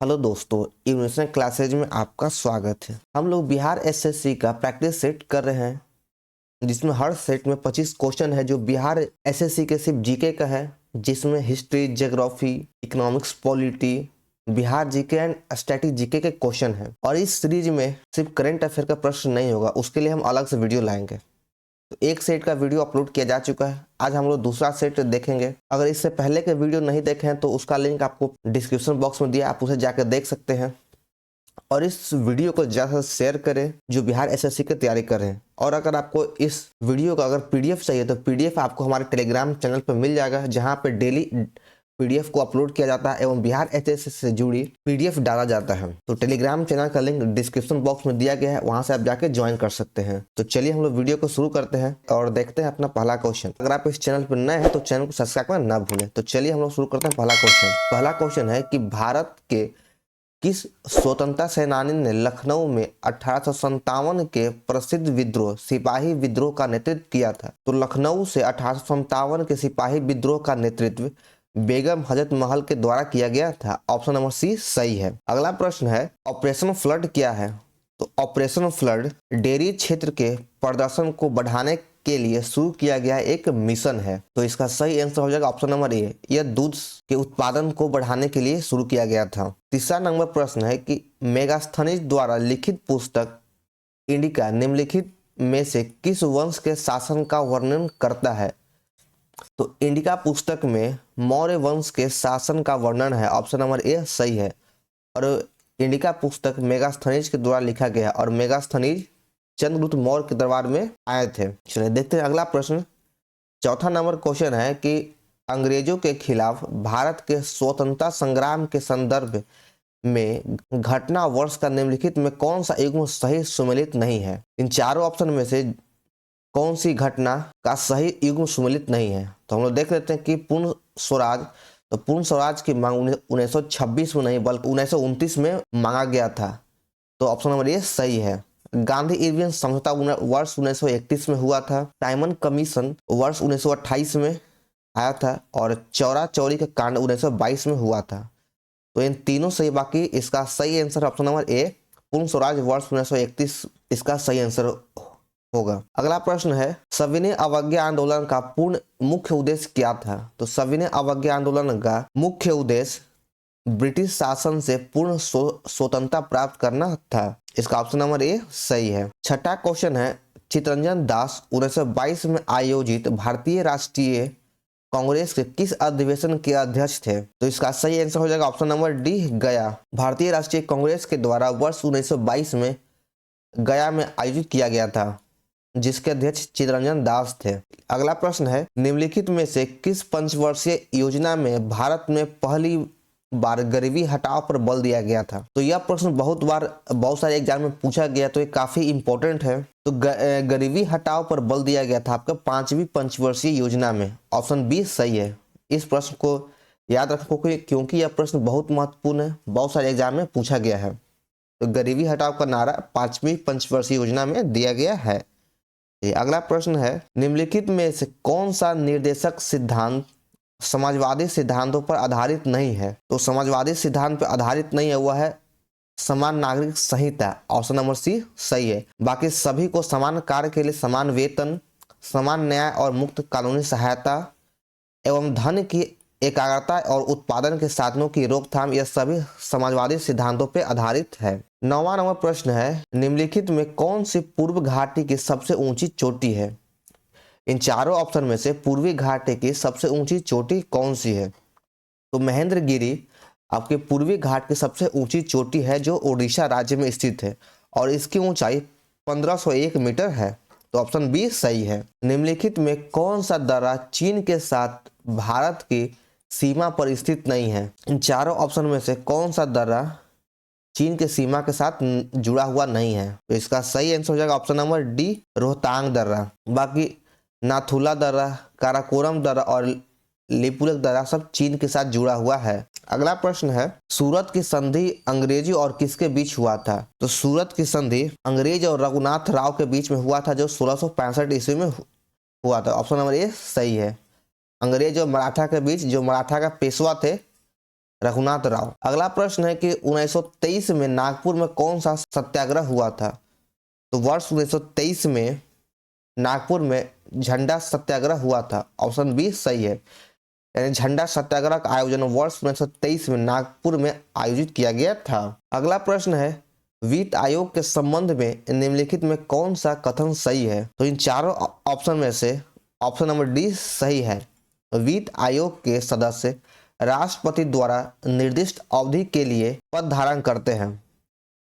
Hello दोस्तों, evolution classes में आपका स्वागत है। हम लोग बिहार एसएससी का प्रैक्टिस सेट कर रहे हैं, जिसमें हर सेट में 25 क्वेश्चन है जो बिहार एसएससी के सिर्फ जीके का है, जिसमें history, geography, economics, polity, Bihar GK and static GK के क्वेश्चन है। और इस सीरीज में सिर्फ करंट अफेयर का प्रश्न नहीं होगा, उसके लिए हम अलग से वीडियो लाएंगे। तो एक सेट का वीडियो अपलोड किया जा चुका है, आज हम लोग दूसरा सेट देखेंगे। अगर इससे पहले के वीडियो नहीं देखे हैं तो उसका लिंक आपको डिस्क्रिप्शन बॉक्स में दिया, आप उसे जाकर देख सकते हैं। और इस वीडियो को ज़्यादा से शेयर करें जो बिहार एसएससी की तैयारी कर रहे हैं। और अगर आपको इस वीडियो का अगर पीडीएफ चाहिए तो पीडीएफ आपको हमारे टेलीग्राम चैनल पर मिल जाएगा, जहां पे डेली पीडीएफ को अपलोड किया जाता है एवं बिहार एसएससी से जुड़ी पीडीएफ डाला जाता है। तो टेलीग्राम चैनल का लिंक डिस्क्रिप्शन बॉक्स में दिया गया है, वहां से आप जाके ज्वाइन कर सकते हैं। तो चलिए हम लोग वीडियो को शुरू करते हैं और देखते हैं अपना पहला क्वेश्चन। अगर आप इस चैनल पर नए हैं तो चैनल को सब्सक्राइब करना ना भूलें। तो चलिए हम लोग शुरू करते हैं पहला क्वेश्चन। पहला क्वेश्चन है कि भारत के किस स्वतंत्रता सेनानी ने लखनऊ में 1857 के प्रसिद्ध विद्रोह सिपाही विद्रोह का नेतृत्व किया था? तो लखनऊ से 1857 के सिपाही विद्रोह का नेतृत्व बेगम हजरत महल के द्वारा किया गया था। ऑप्शन नंबर सी सही है। अगला प्रश्न है ऑपरेशन फ्लड क्या है? तो ऑपरेशन फ्लड डेयरी क्षेत्र के प्रदर्शन को बढ़ाने के लिए शुरू किया गया एक मिशन है। तो इसका सही आंसर हो जाएगा ऑप्शन नंबर ए, यह दूध के उत्पादन को बढ़ाने के लिए शुरू किया गया था। तीसरा नंबर प्रश्न है कि मेगास्थनीज द्वारा लिखित पुस्तक इंडिका निम्नलिखित में से किस वंश के शासन का वर्णन करता है? तो इंडिका पुस्तक में मौर्य वंश के शासन का वर्णन है। ऑप्शन नंबर ए सही है। और इंडिका पुस्तक मेगास्थनीज के द्वारा लिखा गया और मेगास्थनीज चंद्रगुप्त मौर्य के दरबार में आए थे। चलिए देखते हैं अगला प्रश्न। चौथा नंबर क्वेश्चन है कि अंग्रेजों के खिलाफ भारत के स्वतंत्रता संग्राम के संदर्भ में घटना वर्ष का निम्नलिखित में कौन सा युग्म सही सुमेलित नहीं है? इन चारों ऑप्शन में से कौन सी घटना का सही युग्म सुमेलित नहीं है? तो हम लोग देख लेते हैं कि पूर्ण स्वराज। तो पूर्ण स्वराज की मांग 1926 में नहीं बल्कि 1929 में मांगा गया था। तो ऑप्शन नंबर ए सही है। गांधी इरविन समझौता वर्ष 1931 में हुआ था। साइमन कमीशन वर्ष 1928 में आया था और चौरा चौरी का कांड 1922 में हुआ था। तो इन तीनों सही, बाकी इसका सही आंसर ऑप्शन नंबर ए पूर्ण स्वराज वर्ष 1931 इसका सही आंसर होगा। अगला प्रश्न है सविनय अवज्ञा आंदोलन का पूर्ण मुख्य उद्देश्य क्या था? तो सविनय अवज्ञा आंदोलन का मुख्य उद्देश्य ब्रिटिश शासन से पूर्ण स्वतंत्रता प्राप्त करना था। इसका ऑप्शन नंबर ए सही है। छठा क्वेश्चन है चित्तरंजन दास 1922 में आयोजित भारतीय राष्ट्रीय कांग्रेस के किस अधिवेशन के अध्यक्ष थे? तो इसका सही आंसर हो जाएगा ऑप्शन नंबर डी गया। भारतीय राष्ट्रीय कांग्रेस के द्वारा वर्ष 1922 में गया में आयोजित किया गया था, जिसके अध्यक्ष चित्तरंजन दास थे। अगला प्रश्न है निम्नलिखित में से किस पंचवर्षीय योजना में भारत में पहली बार गरीबी हटाओ पर बल दिया गया था? तो यह प्रश्न बहुत सारे एग्जाम में पूछा गया, तो ये काफी इंपॉर्टेंट है। तो गरीबी हटाओ पर बल दिया गया था आपका 5वीं पंचवर्षीय योजना में। ऑप्शन बी सही है। इस प्रश्न को याद रखो क्योंकि यह प्रश्न बहुत महत्वपूर्ण है, बहुत सारे एग्जाम में पूछा गया है। तो गरीबी हटाओ का नारा 5वीं पंचवर्षीय योजना में दिया गया है। अगला प्रश्न है निम्नलिखित में से कौन सा निर्देशक सिद्धांत समाजवादी सिद्धांतों पर आधारित नहीं है? तो समाजवादी सिद्धांत पर आधारित नहीं है, वह है समान नागरिक संहिता। ऑप्शन नंबर सी सही है। बाकी सभी को समान कार्य के लिए समान वेतन, समान न्याय और मुक्त कानूनी सहायता एवं धन की एकाग्रता और उत्पादन के साधनों की रोकथाम, यह सभी समाजवादी सिद्धांतों पर आधारित है। 9वां नंबर प्रश्न है निम्नलिखित में कौन सी पूर्व घाटी की सबसे ऊंची चोटी है? इन चारों ऑप्शन में से पूर्वी घाटी की सबसे ऊंची चोटी कौन सी है? तो महेंद्रगिरी आपके पूर्वी घाट की सबसे ऊंची चोटी है, जो ओडिशा राज्य में स्थित है और इसकी ऊंचाई 1501 मीटर है। तो ऑप्शन बी सही है। निम्नलिखित में कौन सा दर्रा चीन के साथ भारत की सीमा पर स्थित नहीं है? इन चारों ऑप्शन में से कौन सा दर्रा चीन के सीमा के साथ जुड़ा हुआ नहीं है? तो इसका सही आंसर हो जाएगा ऑप्शन नंबर डी रोहतांग दर्रा। बाकी नाथुला दर्रा, काराकोरम दर्रा और लिपुलेख दर्रा सब चीन के साथ जुड़ा हुआ है। अगला प्रश्न है सूरत की संधि अंग्रेजी और किसके बीच हुआ था? तो सूरत की संधि अंग्रेज और रघुनाथ राव के बीच में हुआ था, जो 1665 ईस्वी में हुआ था। ऑप्शन नंबर ए सही है। अंग्रेज और मराठा के बीच, जो मराठा का पेशवा थे रघुनाथ राव। अगला प्रश्न है कि 1923 में नागपुर में कौन सा सत्याग्रह हुआ था? तो वर्ष 1923 में नागपुर में झंडा सत्याग्रह हुआ था। ऑप्शन बी सही है, यानी झंडा सत्याग्रह का आयोजन वर्ष 1923 में नागपुर में आयोजित किया गया था। अगला प्रश्न है वित्त आयोग के संबंध में निम्नलिखित में कौन सा कथन सही है? तो इन चारों ऑप्शन में से ऑप्शन नंबर डी सही है। वित्त आयोग के सदस्य राष्ट्रपति द्वारा निर्दिष्ट अवधि के लिए पद धारण करते हैं।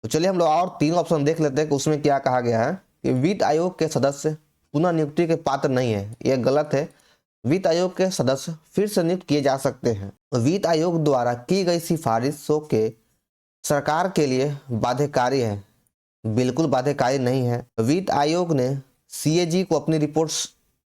तो चलिए हम लोग और तीन ऑप्शन देख लेते हैं कि उसमें क्या कहा गया है कि वित्त आयोग के सदस्य पुनः नियुक्ति के पात्र नहीं है, यह गलत है। वित्त आयोग के सदस्य फिर से नियुक्त किए जा सकते हैं। वित्त आयोग द्वारा की गई सिफारिशों के सरकार के लिए बाध्यकारी है, बिल्कुल बाध्यकारी नहीं है। वित्त आयोग ने सीएजी को अपनी रिपोर्ट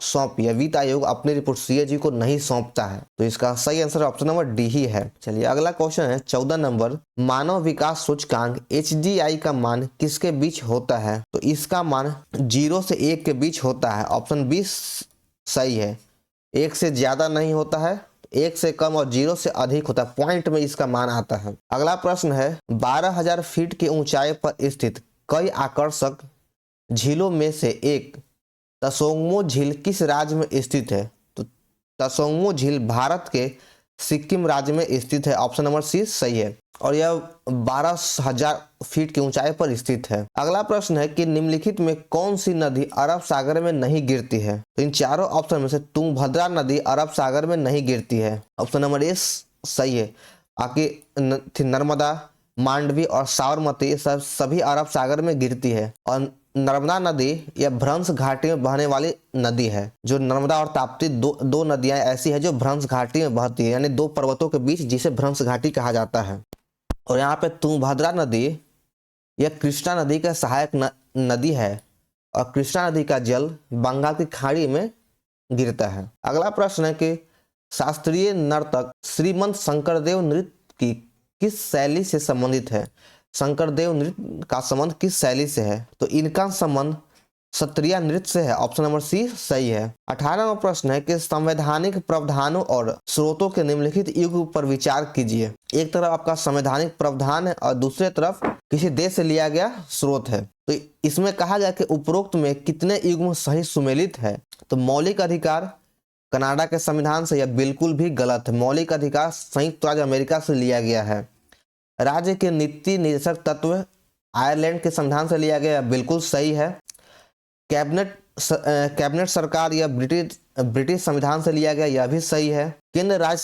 सौंपी है, वित्त आयोग अपनी रिपोर्ट सीएजी को नहीं सौंपता है। तो इसका सही आंसर ऑप्शन नंबर डी ही है। चलिए अगला क्वेश्चन है 14 नंबर, मानव विकास सूचकांक HDI का मान किसके बीच होता है? तो इसका मान 0 से 1 के बीच होता है। ऑप्शन बी सही है, 1 से ज्यादा नहीं होता है, 1 से कम और 0 से अधिक होता है, पॉइंट में इसका मान आता है। अगला प्रश्न है 12,000 फीट की ऊंचाई पर स्थित कई आकर्षक झीलों में से एक तसोंगमो झील किस राज्य में स्थित है? तो तसोंगमो झील भारत के सिक्किम राज्य में स्थित है। ऑप्शन नंबर सी सही है और यह 12,000 फीट की ऊंचाई पर स्थित है। अगला प्रश्न है कि निम्नलिखित में कौन सी नदी अरब सागर में नहीं गिरती है? तो इन चारों ऑप्शन में से तुंगभद्रा नदी अरब सागर में नहीं गिरती है। ऑप्शन नंबर ए सही है। बाकी नर्मदा, मांडवी और साबरमती ये सभी अरब सागर में गिरती है और नर्मदा नदी यह भ्रंश घाटी में बहने वाली नदी है। जो नर्मदा और ताप्ती दो नदियां ऐसी है जो भ्रंश घाटी में बहती है, यानी दो पर्वतों के बीच, जिसे भ्रंश घाटी कहा जाता है। और यहाँ पे तुंगभद्रा नदी यह कृष्णा नदी का सहायक नदी है और कृष्णा नदी का जल बंगाल की खाड़ी में गिरता है। अगला प्रश्न है कि शास्त्रीय नर्तक श्रीमंत शंकरदेव नृत्य की किस शैली से संबंधित है? शंकरदेव नृत्य का संबंध किस शैली से है? तो इनका संबंध सत्रिया नृत्य से है। ऑप्शन नंबर सी सही है। 18वां प्रश्न है कि संवैधानिक प्रावधानों और स्रोतों के निम्नलिखित युग पर विचार कीजिए। एक तरफ आपका संवैधानिक प्रावधान है और दूसरे तरफ किसी देश से लिया गया स्रोत है। तो इसमें कहा गया कि उपरोक्त में कितने युग्म सही सुमेलित है? तो मौलिक अधिकार कनाडा के संविधान से, यह बिल्कुल भी गलत है। मौलिक अधिकार संयुक्त राज्य अमेरिका से लिया गया है। राज्य के नीति निर्देशक तत्व आयरलैंड के संविधान से लिया गया, बिल्कुल सही है। कैबिनेट सरकार या ब्रिटिश संविधान से लिया गया, यह भी सही है। केंद्र राज्य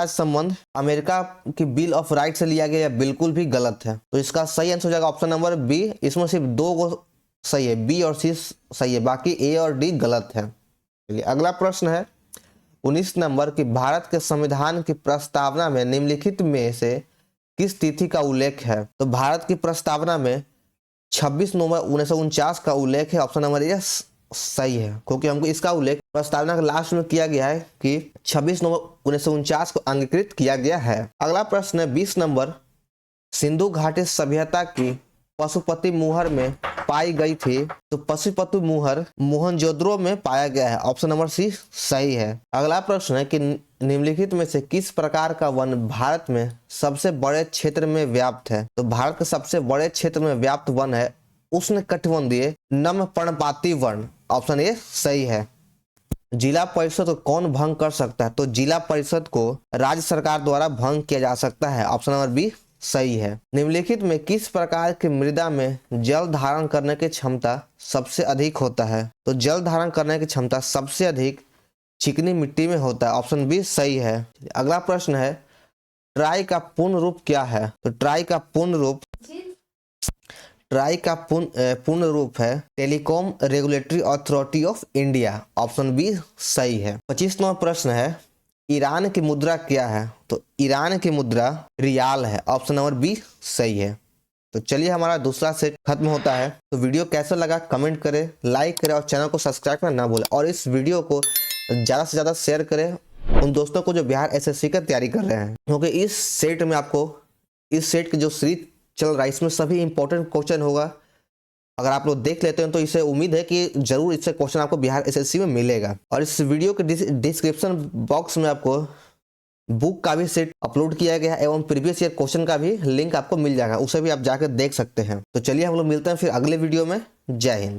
संबंध अमेरिका की बिल ऑफ राइट से लिया गया, यह बिल्कुल भी गलत है। तो इसका सही आंसर हो जाएगा ऑप्शन नंबर बी। इसमें सिर्फ 2 गो सही है, बी और सी सही है, बाकी ए और डी गलत है। चलिए अगला प्रश्न है 19 नंबर की भारत के संविधान की प्रस्तावना में निम्नलिखित में से किस तिथि का उल्लेख है? तो भारत की प्रस्तावना में 26 नवंबर 1949 का उल्लेख है। ऑप्शन नंबर ए सही है, क्योंकि हमको इसका उल्लेख प्रस्तावना के लास्ट में किया गया है कि 26 नवंबर 1949 को अंगीकृत किया गया है। अगला प्रश्न है 20 नंबर, सिंधु घाटी सभ्यता की पशुपति मुहर में पाई गई थी। तो पशुपति मुहर मोहनजोदड़ो में पाया गया है। ऑप्शन नंबर सी सही है। अगला प्रश्न है कि निम्नलिखित में से किस प्रकार का वन भारत में सबसे बड़े क्षेत्र में व्याप्त है? तो भारत के सबसे बड़े क्षेत्र में व्याप्त वन है उष्णकटिबंधीय नम पर्णपाती वन। ऑप्शन ए सही है। जिला परिषद को कौन भंग कर सकता है? तो जिला परिषद को राज्य सरकार द्वारा भंग किया जा सकता है। ऑप्शन नंबर बी सही है। निम्नलिखित में किस प्रकार की मृदा में जल धारण करने की क्षमता सबसे अधिक होता है? तो जल धारण करने की क्षमता सबसे अधिक चिकनी मिट्टी में होता है। ऑप्शन बी सही है। अगला प्रश्न है ट्राई का पूर्ण रूप क्या है? तो ट्राई का पूर्ण रूप है telecom regulatory authority of India. Option B सही है। 25वां प्रश्न है ईरान की मुद्रा क्या है? तो ईरान की मुद्रा रियाल है। ऑप्शन नंबर बी सही है। तो चलिए हमारा दूसरा सेट खत्म होता है। तो वीडियो कैसा लगा कमेंट करें, लाइक करें और चैनल को सब्सक्राइब करना ना भूलें और इस वीडियो को ज़्यादा से ज़्यादा शेयर करें उन दोस्तों को जो बिहार एसएससी का तैयारी कर रहे हैं, क्योंकि इस सेट की जो सीरीज चल रहा है इसमें सभी इंपॉर्टेंट क्वेश्चन होगा। अगर आप लोग देख लेते हैं तो इसे उम्मीद है कि जरूर इससे क्वेश्चन आपको बिहार एसएससी में मिलेगा। और इस वीडियो के डिस्क्रिप्शन बॉक्स में आपको बुक का भी सेट अपलोड किया गया है एवं प्रीवियस ईयर क्वेश्चन का भी लिंक आपको मिल जाएगा, उसे भी आप जाकर देख सकते हैं। तो चलिए हम लोग मिलते हैं फिर अगले वीडियो में। जय हिंद।